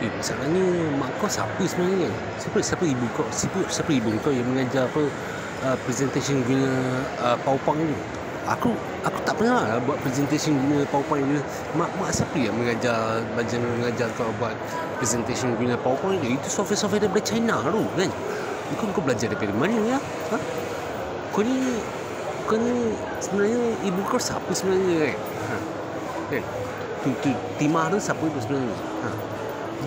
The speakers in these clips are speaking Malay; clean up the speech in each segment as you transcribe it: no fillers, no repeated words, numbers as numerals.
Masalahnya mak kau siapa sebenarnya kan? Siapa ibu kau? Siapa ibu kau yang mengajar presentation guna PowerPoint ni? Aku tak pernah lah buat presentation guna PowerPoint ni. Mak siapa yang mengajar kau buat presentation guna PowerPoint ni? Itu software daripada China tu kan? Kau belajar daripada mana ya? Ha? Kau ni sebenarnya ibu kau siapa sebenarnya kan? Kan? Timah tu siapa tu sebenarnya?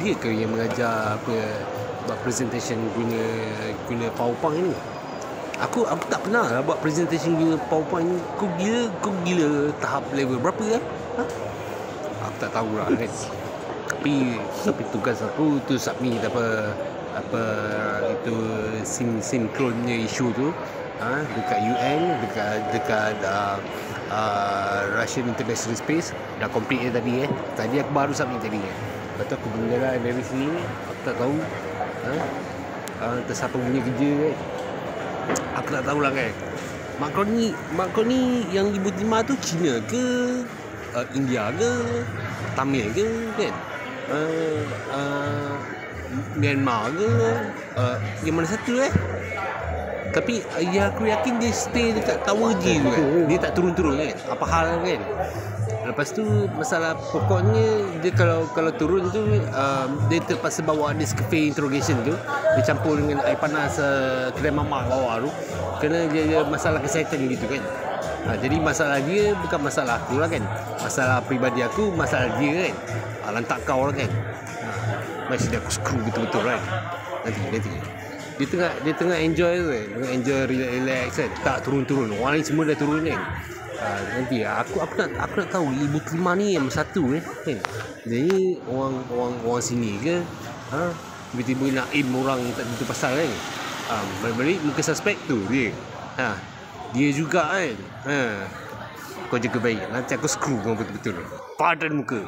Dia ke yang mengajar buat presentation guna PowerPoint ni? Aku tak pernah lah buat presentation guna PowerPoint ni. Kau gila tahap level berapa kan? Aku tak tahu lah kan. Tapi tugas aku tu submit itu sinkronnya isu tu dekat UN, dekat Russian International Space. Dah complete tadi Tadi aku baru submit tadi Lepas tu aku berjalan dari sini. Aku tak tahu tersiapa punya kerja kan. Aku tak tahulah kan. Mak kau ni yang ibu terima tu Cina ke, India ke, Tamil ke kan, Myanmar ke, yang mana satu Tapi aku yakin dia stay dekat Tower J tu kan. Dia tak turun-turun kan. Apa hal kan. Lepas tu masalah pokoknya dia kalau turun tu dia terpaksa bawa Nescafe interrogation tu. Dia campur dengan air panas kedai mamak bawah tu. Kerana dia masalah kesihatan gitu kan. Jadi masalah dia bukan masalah aku lah kan. Masalah peribadi aku, masalah dia kan. Lantak kau lah kan. Masih dia aku screw betul-betul kan. Nanti dia tengah enjoy tu kan. Tengah enjoy relax kan. Tak turun-turun. Orang ni semua dah turun kan. Nanti aku nak tahu ibu terima ni yang satu kan. Jadi orang sini ke tiba-tiba nak aim orang tak tentu pasal kan. Balik muka suspek tu dia. Dia juga kan. Kau jaga baik. Nanti aku screw kau betul-betul. Padan muka.